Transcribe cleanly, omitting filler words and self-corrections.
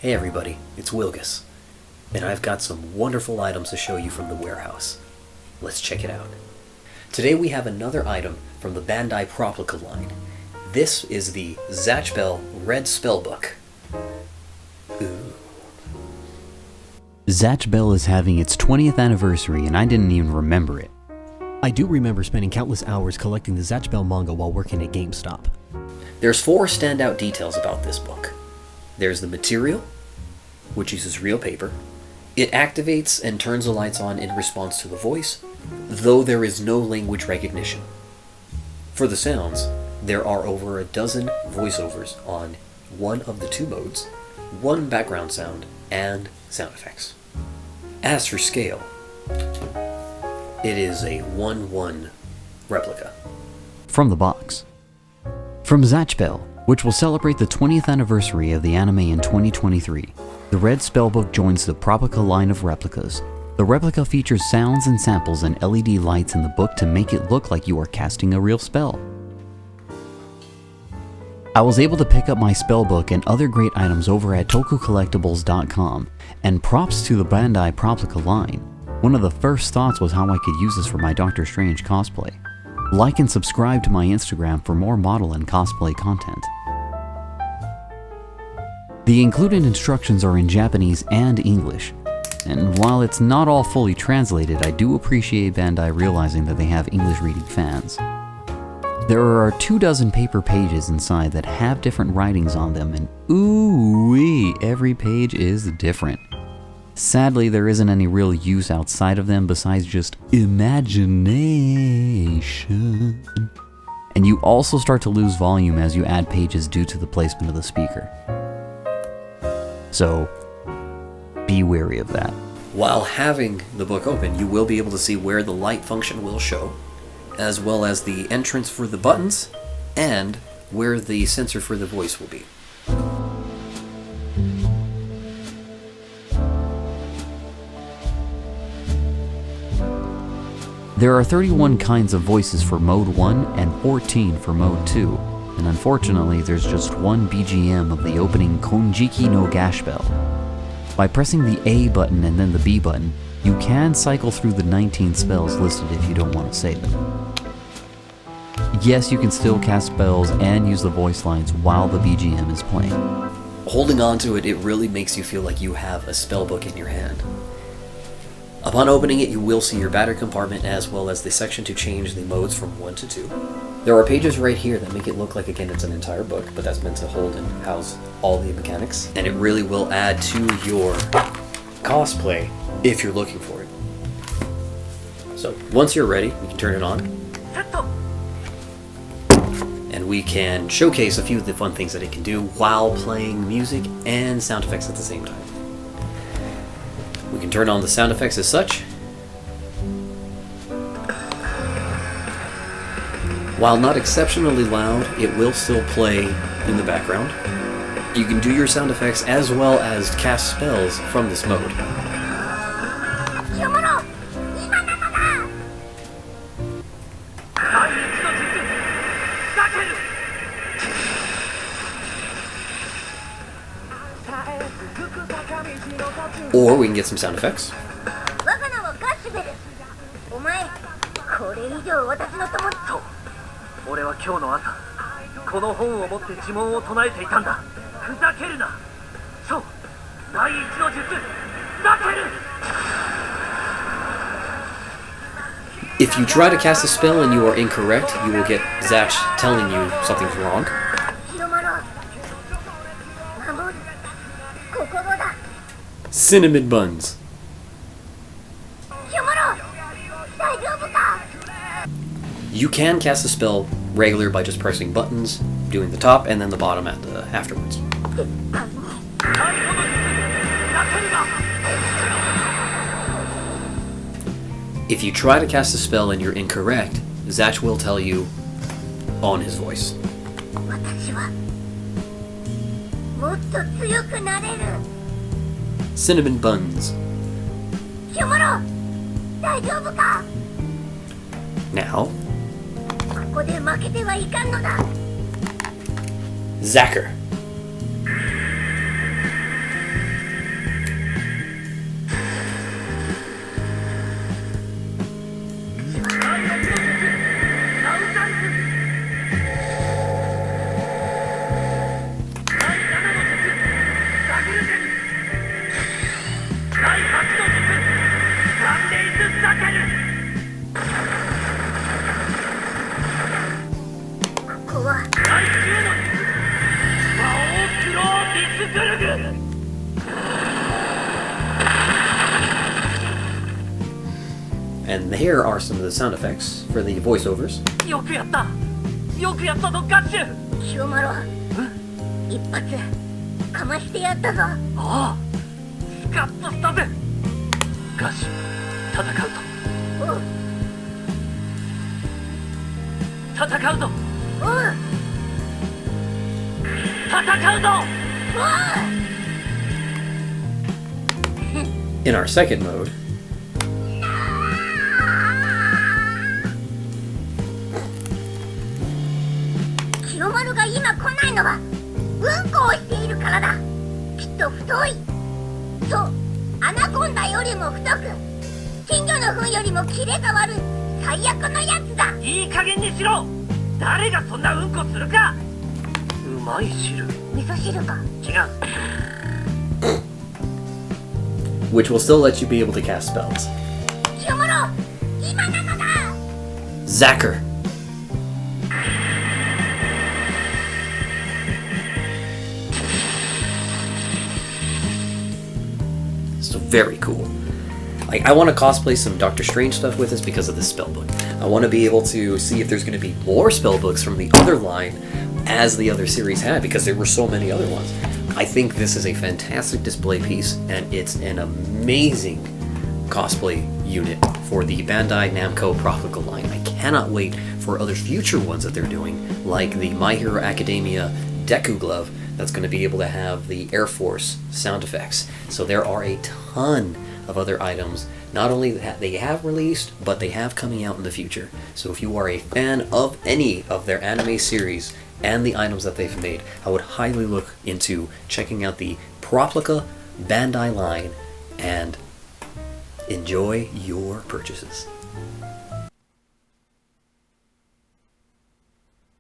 Hey everybody, it's Wilgus, and I've got some wonderful items to show you from the warehouse. Let's check it out. Today we have another item from the Bandai Proplica line. This is the Zatchbell Red Spellbook. Ooh. Zatchbell is having its 20th anniversary and I didn't even remember it. I do remember spending countless hours collecting the Zatchbell manga while working at GameStop. There's 4 standout details about this book. There's the material, which uses real paper. It activates and turns the lights on in response to the voice, though there is no language recognition. For the sounds, there are over a dozen voiceovers on one of the 2 modes, 1 background sound, and sound effects. As for scale, it is a 1:1 replica. From the box. From Zatchbell, which will celebrate the 20th anniversary of the anime in 2023, the Red Spellbook joins the Proplica line of replicas. The replica features sounds and samples and LED lights in the book to make it look like you are casting a real spell. I was able to pick up my spellbook and other great items over at tokucollectibles.com, and props to the Bandai Proplica line. One of the first thoughts was how I could use this for my Doctor Strange cosplay. Like and subscribe to my Instagram for more model and cosplay content. The included instructions are in Japanese and English, and while it's not all fully translated, I do appreciate Bandai realizing that they have English reading fans. There are 24 paper pages inside that have different writings on them, and ooh-wee, every page is different. Sadly, there isn't any real use outside of them besides just imagination. And you also start to lose volume as you add pages due to the placement of the speaker. So, be wary of that. While having the book open, you will be able to see where the light function will show, as well as the entrance for the buttons, and where the sensor for the voice will be. There are 31 kinds of voices for Mode 1 and 14 for Mode 2, and unfortunately there's just one BGM of the opening Konjiki no Gashbell. By pressing the A button and then the B button, you can cycle through the 19 spells listed if you don't want to save them. Yes, you can still cast spells and use the voice lines while the BGM is playing. Holding on to it, it really makes you feel like you have a spellbook in your hand. Upon opening it, you will see your battery compartment as well as the section to change the modes from 1 to 2. There are pages right here that make it look like, again, it's an entire book, but that's meant to hold and house all the mechanics, and it really will add to your cosplay if you're looking for it. So, once you're ready, we can turn it on, and we can showcase a few of the fun things that it can do while playing music and sound effects at the same time. We can turn on the sound effects as such. While not exceptionally loud, it will still play in the background. You can do your sound effects as well as cast spells from this mode. Or we can get some sound effects. If you try to cast a spell and you are incorrect, you will get Zatch telling you something's wrong. Cinnamon buns. You can cast a spell regular by just pressing buttons, doing the top and then the bottom afterwards. If you try to cast a spell and you're incorrect, Zatch will tell you on his voice. Cinnamon buns. Now, Zacker. And here are some of the sound effects for the voiceovers. よくやったぞガッシュ。清丸一発かましてやったぞ。ああスカッとしたぜ。ガッシュ戦うぞ。おう戦うぞ。おう戦うぞ。 In our second mode, 清丸が今来ないのはうんこをしているからだ。きっと太い。そうアナコンダよりも太く金魚の糞よりもキレが悪い最悪のやつだ。いい加減にしろ。誰がそんなうんこするか。うまい汁。味噌汁か。違う。 which will still let you be able to cast spells. 清丸今なのだ。 Zacker. So very cool. Like, I want to cosplay some Doctor Strange stuff with this because of this spellbook. I want to be able to see if there's going to be more spellbooks from the other line as the other series had, because there were so many other ones. I think this is a fantastic display piece, and it's an amazing cosplay unit for the Bandai Namco Proplica line. I cannot wait for other future ones that they're doing, like the My Hero Academia Deku Glove that's going to be able to have the Air Force sound effects. So there are a ton of other items, not only that they have released, but they have coming out in the future. So if you are a fan of any of their anime series and the items that they've made, I would highly look into checking out the Proplica Bandai line and enjoy your purchases.